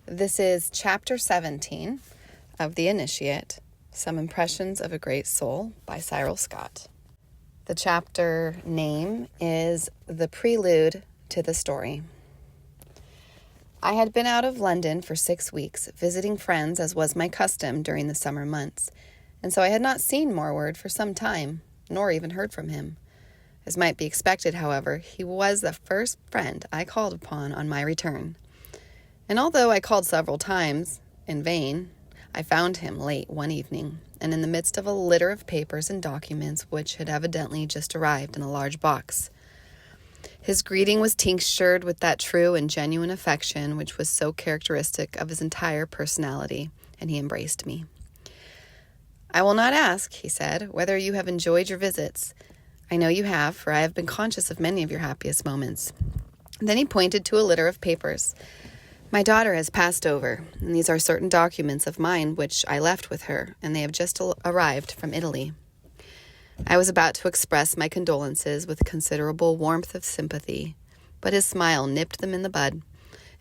This is Chapter 17 of The Initiate, Some Impressions of a Great Soul by Cyril Scott. The chapter name is The Prelude to the Story. I had been out of London for 6 weeks, visiting friends as was my custom during the summer months, and so I had not seen Morward for some time, nor even heard from him. As might be expected, however, he was the first friend I called upon on my return. And although I called several times, in vain, I found him late one evening, and in the midst of a litter of papers and documents which had evidently just arrived in a large box. His greeting was tinctured with that true and genuine affection which was so characteristic of his entire personality, and he embraced me. "I will not ask," he said, "whether you have enjoyed your visits. I know you have, for I have been conscious of many of your happiest moments." Then he pointed to a litter of papers. "My daughter has passed over, and these are certain documents of mine which I left with her, and they have just arrived from Italy." I was about to express my condolences with considerable warmth of sympathy, but his smile nipped them in the bud,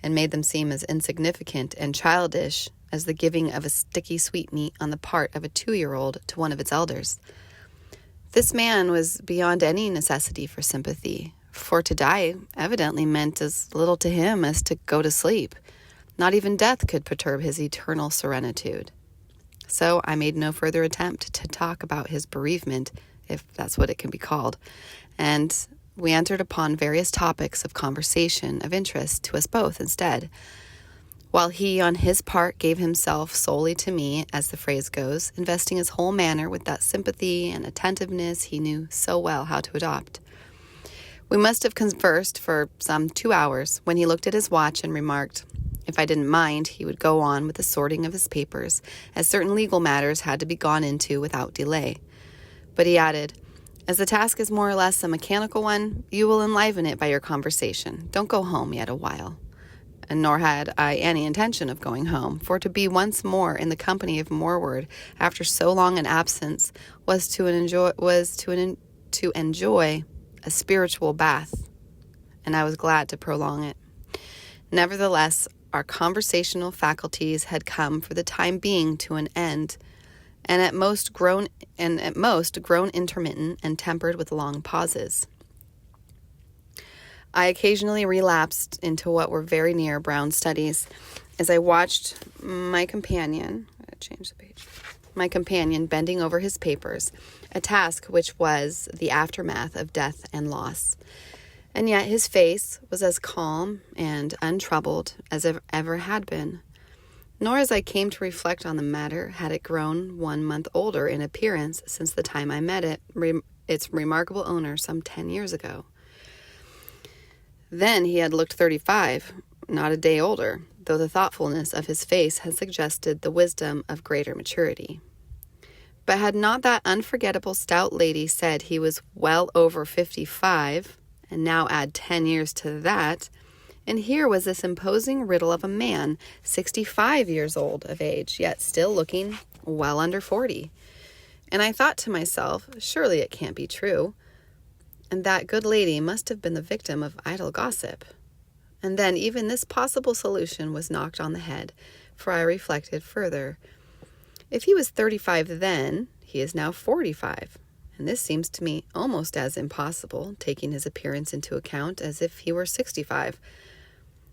and made them seem as insignificant and childish as the giving of a sticky sweetmeat on the part of a 2-year-old to one of its elders. This man was beyond any necessity for sympathy, for to die evidently meant as little to him as to go to sleep. Not even death could perturb his eternal serenitude. So I made no further attempt to talk about his bereavement, if that's what it can be called, and we entered upon various topics of conversation of interest to us both instead, while he on his part gave himself solely to me, as the phrase goes, investing his whole manner with that sympathy and attentiveness he knew so well how to adopt. We must have conversed for some 2 hours when he looked at his watch and remarked, if I didn't mind, he would go on with the sorting of his papers, as certain legal matters had to be gone into without delay. But he added, "As the task is more or less a mechanical one, you will enliven it by your conversation. Don't go home yet a while." And nor had I any intention of going home, for to be once more in the company of Morward after so long an absence was to enjoy a spiritual bath, and I was glad to prolong it. Nevertheless, our conversational faculties had come for the time being to an end, and at most grown intermittent and tempered with long pauses. I occasionally relapsed into what were very near brown studies as I watched my companion bending over his papers, a task which was the aftermath of death and loss. And yet his face was as calm and untroubled as it ever had been. Nor, as I came to reflect on the matter, had it grown 1 month older in appearance since the time I met its remarkable owner some 10 years ago. Then he had looked 35, not a day older, though the thoughtfulness of his face had suggested the wisdom of greater maturity. But had not that unforgettable stout lady said he was well over 55, and now add 10 years to that, and here was this imposing riddle of a man, 65 years old of age, yet still looking well under 40. And I thought to myself, surely it can't be true. And that good lady must have been the victim of idle gossip. And then even this possible solution was knocked on the head, for I reflected further. If he was 35 then, he is now 45, and this seems to me almost as impossible, taking his appearance into account, as if he were 65.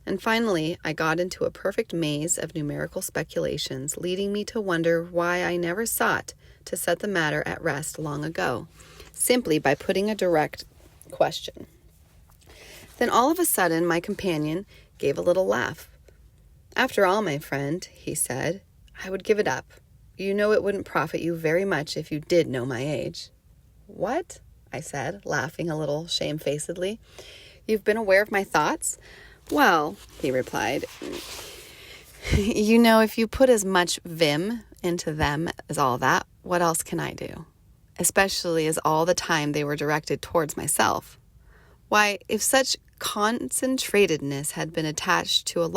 And finally, I got into a perfect maze of numerical speculations, leading me to wonder why I never sought to set the matter at rest long ago, simply by putting a direct question. Then all of a sudden my companion gave a little laugh. "After all, my friend," he said, "I would give it up. You know it wouldn't profit you very much if you did know my age." "What?" I said, laughing a little shamefacedly. "You've been aware of my thoughts?" "Well," he replied, "you know, if you put as much vim into them as all that, what else can I do? Especially as all the time they were directed towards myself. Why, if such concentratedness had been attached to a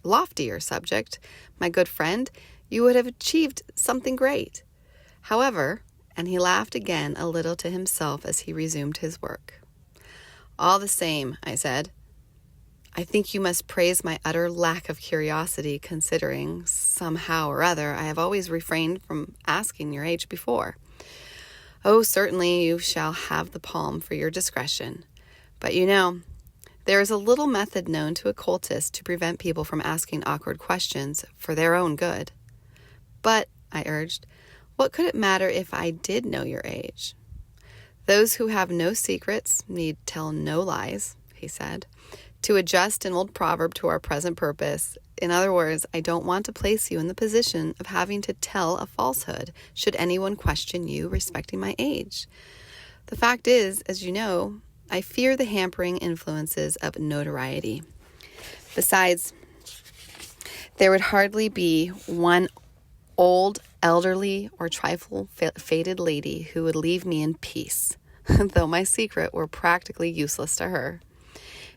loftier subject, my good friend, you would have achieved something great. However," and he laughed again a little to himself as he resumed his work. "All the same," I said, I think you must praise my utter lack of curiosity, considering, somehow or other, I have always refrained from asking your age before. Oh, certainly you shall have the palm for your discretion. But there is a little method known to occultists to prevent people from asking awkward questions for their own good. But, I urged, what could it matter if I did know your age? Those who have no secrets need tell no lies, he said. To adjust an old proverb to our present purpose, in other words, I don't want to place you in the position of having to tell a falsehood should anyone question you respecting my age. The fact is, as you know, I fear the hampering influences of notoriety. Besides, there would hardly be one old, elderly, or trifle faded lady who would leave me in peace, though my secret were practically useless to her.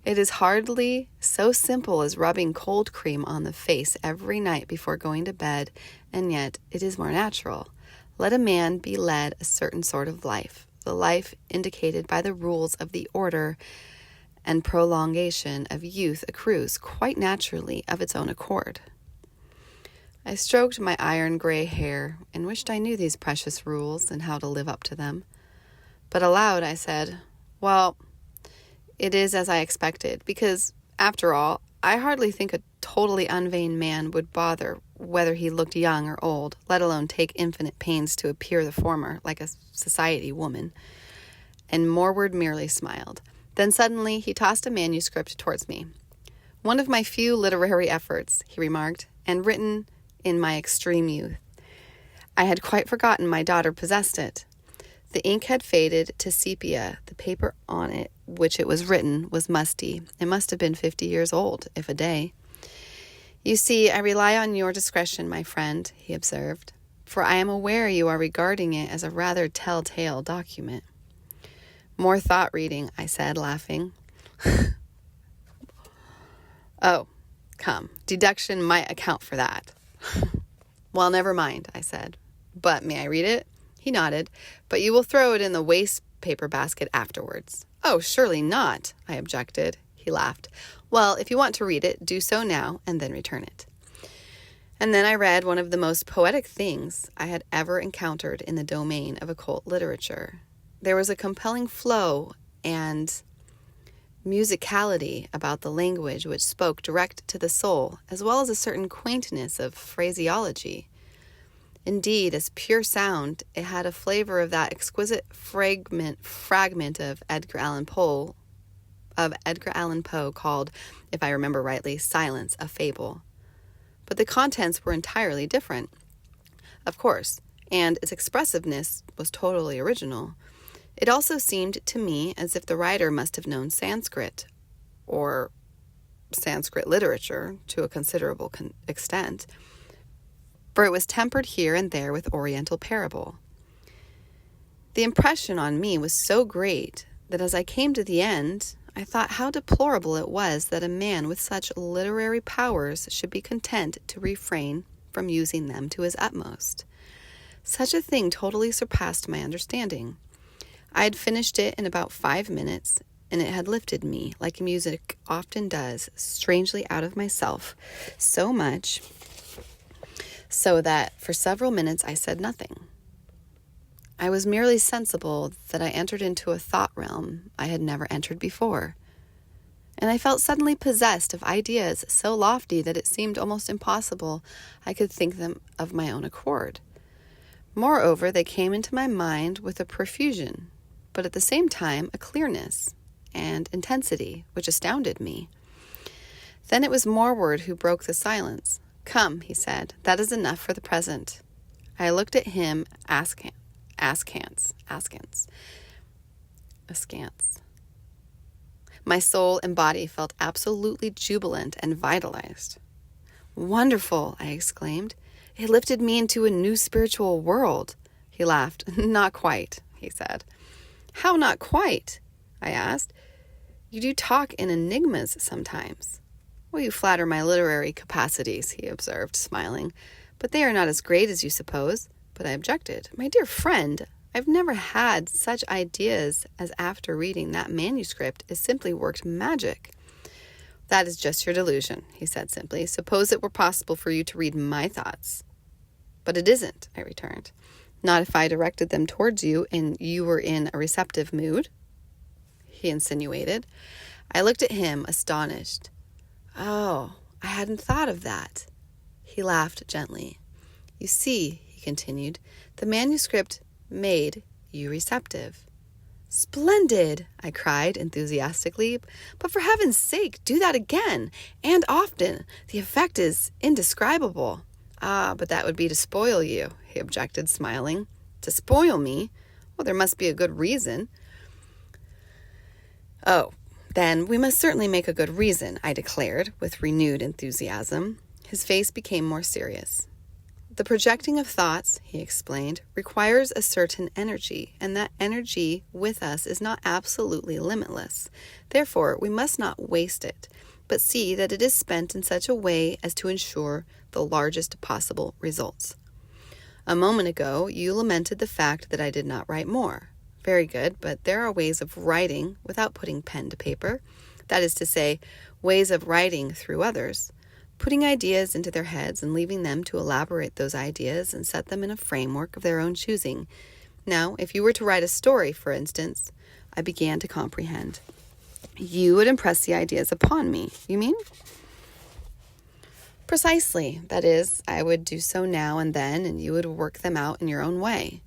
It is hardly so simple as rubbing cold cream on the face every night before going to bed, and yet it is more natural. Let a man be led a certain sort of life, the life indicated by the rules of the order and prolongation of youth accrues quite naturally of its own accord. I stroked my iron gray hair and wished I knew these precious rules and how to live up to them. But aloud I said, well, it is as I expected, because, after all, I hardly think a totally unvain man would bother whether he looked young or old, let alone take infinite pains to appear the former, like a society woman. And Morward merely smiled. Then suddenly he tossed a manuscript towards me. One of my few literary efforts, he remarked, and written in my extreme youth. I had quite forgotten my daughter possessed it. The ink had faded to sepia. The paper on it, which it was written, was musty. It must have been 50 years old, if a day. You see, I rely on your discretion, my friend, he observed, for I am aware you are regarding it as a rather telltale document. More thought reading, I said, laughing. Oh, come, deduction might account for that. Well, never mind, I said. But may I read it? He nodded. But you will throw it in the waste paper basket afterwards. Oh, surely not, I objected. He laughed. Well, if you want to read it, do so now and then return it. And then I read one of the most poetic things I had ever encountered in the domain of occult literature. There was a compelling flow and musicality about the language which spoke direct to the soul, as well as a certain quaintness of phraseology. Indeed, as pure sound, it had a flavor of that exquisite fragment of Edgar Allan Poe called, if I remember rightly, Silence, a Fable. But the contents were entirely different, of course, and its expressiveness was totally original. It also seemed to me as if the writer must have known Sanskrit, or Sanskrit literature, to a considerable extent, for it was tempered here and there with Oriental parable. The impression on me was so great that as I came to the end, I thought how deplorable it was that a man with such literary powers should be content to refrain from using them to his utmost. Such a thing totally surpassed my understanding. I had finished it in about 5 minutes, and it had lifted me, like music often does, strangely out of myself, so much so that for several minutes I said nothing. I was merely sensible that I entered into a thought realm I had never entered before, and I felt suddenly possessed of ideas so lofty that it seemed almost impossible I could think them of my own accord. Moreover, they came into my mind with a profusion, but at the same time a clearness and intensity which astounded me. Then it was Morward who broke the silence. Come, he said, that is enough for the present. I looked at him askance. My soul and body felt absolutely jubilant and vitalized. Wonderful, I exclaimed. It lifted me into a new spiritual world. He laughed. Not quite, he said. How not quite? I asked. You do talk in enigmas sometimes. Well, you flatter my literary capacities, he observed, smiling. But they are not as great as you suppose. But I objected. My dear friend, I've never had such ideas as after reading that manuscript. It simply worked magic. That is just your delusion, he said simply. Suppose it were possible for you to read my thoughts. But it isn't, I returned. Not if I directed them towards you and you were in a receptive mood, he insinuated. I looked at him, astonished. Oh, I hadn't thought of that. He laughed gently. You see, he continued, the manuscript made you receptive. Splendid, I cried enthusiastically. But for heaven's sake, do that again, and often. The effect is indescribable. Ah, but that would be to spoil you, he objected, smiling. To spoil me? Well, there must be a good reason. Oh, then we must certainly make a good reason, I declared, with renewed enthusiasm. His face became more serious. The projecting of thoughts, he explained, requires a certain energy, and that energy with us is not absolutely limitless. Therefore, we must not waste it, but see that it is spent in such a way as to ensure the largest possible results. A moment ago, you lamented the fact that I did not write more. Very good, but there are ways of writing without putting pen to paper. That is to say, ways of writing through others, putting ideas into their heads and leaving them to elaborate those ideas and set them in a framework of their own choosing. Now, if you were to write a story, for instance, I began to comprehend. You would impress the ideas upon me, you mean? Precisely. That is, I would do so now and then, and you would work them out in your own way.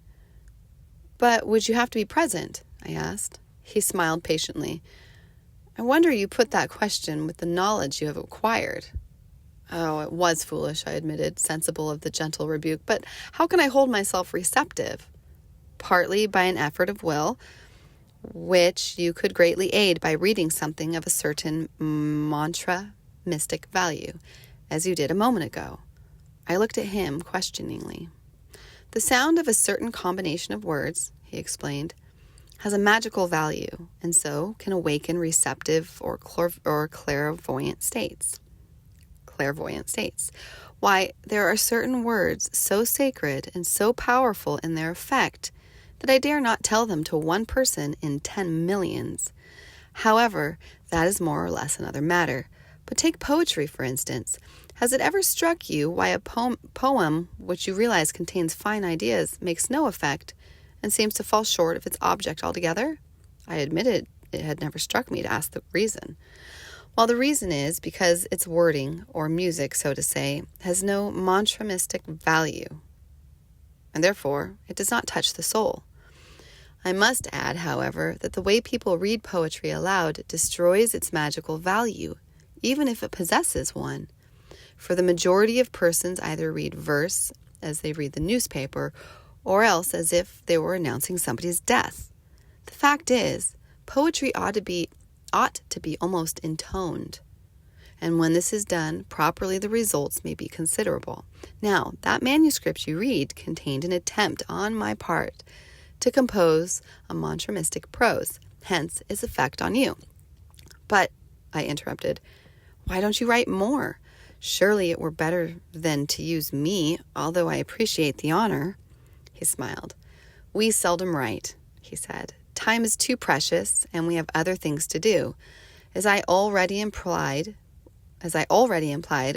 But would you have to be present? I asked. He smiled patiently. I wonder you put that question with the knowledge you have acquired. Oh, it was foolish, I admitted, sensible of the gentle rebuke. But how can I hold myself receptive? Partly by an effort of will, which you could greatly aid by reading something of a certain mantra mystic value, as you did a moment ago. I looked at him questioningly. The sound of a certain combination of words, he explained, has a magical value, and so can awaken receptive or clairvoyant states. Why, there are certain words so sacred and so powerful in their effect that I dare not tell them to one person in 10 millions. However, that is more or less another matter. But take poetry, for instance. Has it ever struck you why a poem which you realize contains fine ideas makes no effect and seems to fall short of its object altogether? I admitted it had never struck me to ask the reason. Well, the reason is because its wording, or music, so to say, has no mantramistic value, and therefore it does not touch the soul. I must add, however, that the way people read poetry aloud destroys its magical value, even if it possesses one. For the majority of persons either read verse as they read the newspaper, or else as if they were announcing somebody's death. The fact is, poetry ought to be almost intoned. And when this is done, properly the results may be considerable. Now, that manuscript you read contained an attempt on my part to compose a mantramistic prose, hence its effect on you. But, I interrupted, why don't you write more? Surely it were better than to use me, although I appreciate the honor. He smiled. We seldom write, he said. Time is too precious, and we have other things to do. As I already implied,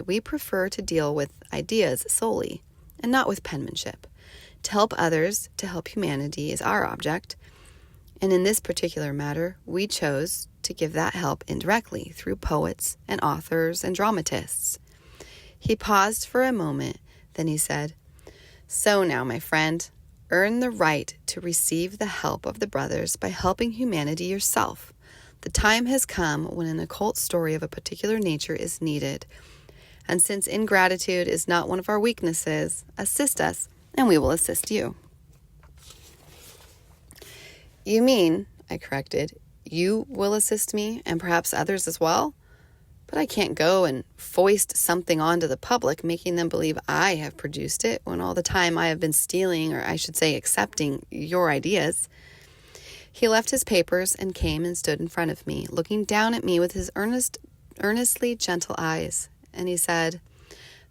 we prefer to deal with ideas solely, and not with penmanship. To help others, to help humanity is our object, and in this particular matter, we chose to give that help indirectly through poets and authors and dramatists. He paused for a moment, then he said, So now, my friend, earn the right to receive the help of the brothers by helping humanity yourself. The time has come when an occult story of a particular nature is needed. And since ingratitude is not one of our weaknesses, assist us, and we will assist you. You mean, I corrected, you will assist me, and perhaps others as well? But I can't go and foist something onto the public, making them believe I have produced it, when all the time I have been stealing, or I should say accepting, your ideas. He left his papers and came and stood in front of me, looking down at me with his earnestly gentle eyes. And he said,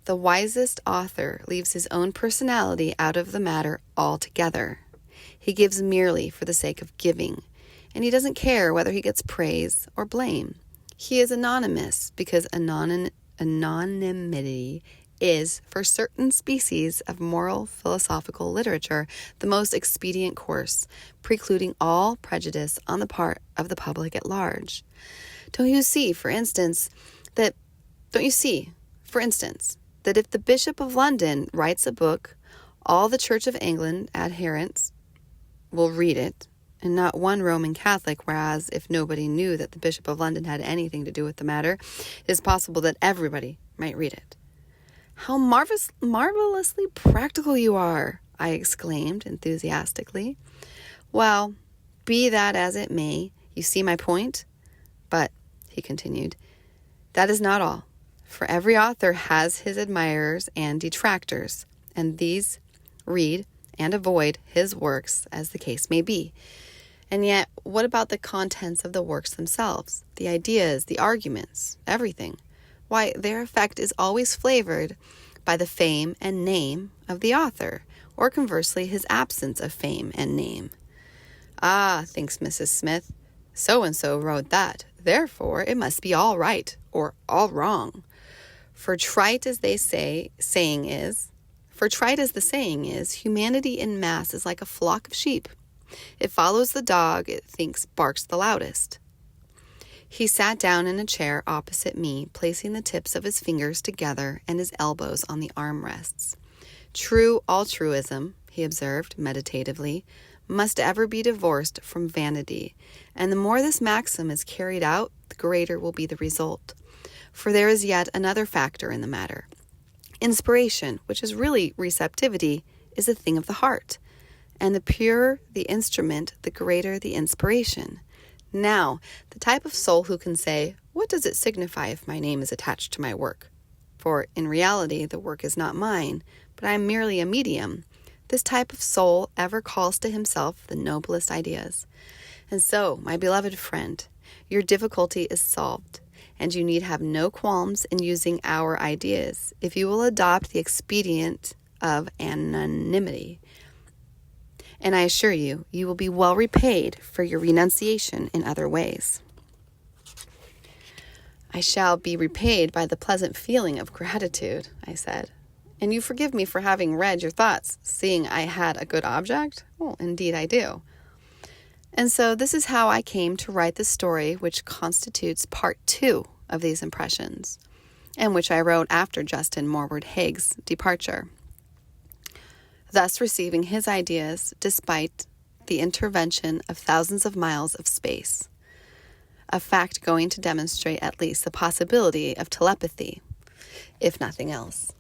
The wisest author leaves his own personality out of the matter altogether. He gives merely for the sake of giving, and he doesn't care whether he gets praise or blame. He is anonymous because anonymity is, for certain species of moral philosophical literature, the most expedient course, precluding all prejudice on the part of the public at large. Don't you see, for instance, that if the Bishop of London writes a book, all the Church of England adherents will read it, and not one Roman Catholic, whereas if nobody knew that the Bishop of London had anything to do with the matter, it is possible that everybody might read it. How marvelously practical you are, I exclaimed enthusiastically. Well, be that as it may, you see my point? But, he continued, that is not all, for every author has his admirers and detractors, and these read and avoid his works as the case may be. And yet, what about the contents of the works themselves, the ideas, the arguments, everything? Why, their effect is always flavored by the fame and name of the author, or conversely, his absence of fame and name. Ah, thinks Mrs. Smith, so-and-so wrote that, therefore it must be all right, or all wrong. For trite as the saying is, humanity in mass is like a flock of sheep. It follows the dog it thinks barks the loudest. He sat down in a chair opposite me, placing the tips of his fingers together and his elbows on the armrests. True altruism, he observed meditatively, must ever be divorced from vanity, and the more this maxim is carried out, the greater will be the result. For there is yet another factor in the matter. Inspiration, which is really receptivity, is a thing of the heart, and the purer the instrument, the greater the inspiration. Now, the type of soul who can say, what does it signify if my name is attached to my work? For in reality, the work is not mine, but I am merely a medium. This type of soul ever calls to himself the noblest ideas. And so, my beloved friend, your difficulty is solved, and you need have no qualms in using our ideas if you will adopt the expedient of anonymity. And I assure you, you will be well repaid for your renunciation in other ways. I shall be repaid by the pleasant feeling of gratitude, I said. And you forgive me for having read your thoughts, seeing I had a good object? Well, indeed I do. And so this is how I came to write the story which constitutes part 2 of these impressions, and which I wrote after Justin Morward Haig's departure, thus receiving his ideas despite the intervention of thousands of miles of space, a fact going to demonstrate at least the possibility of telepathy, if nothing else.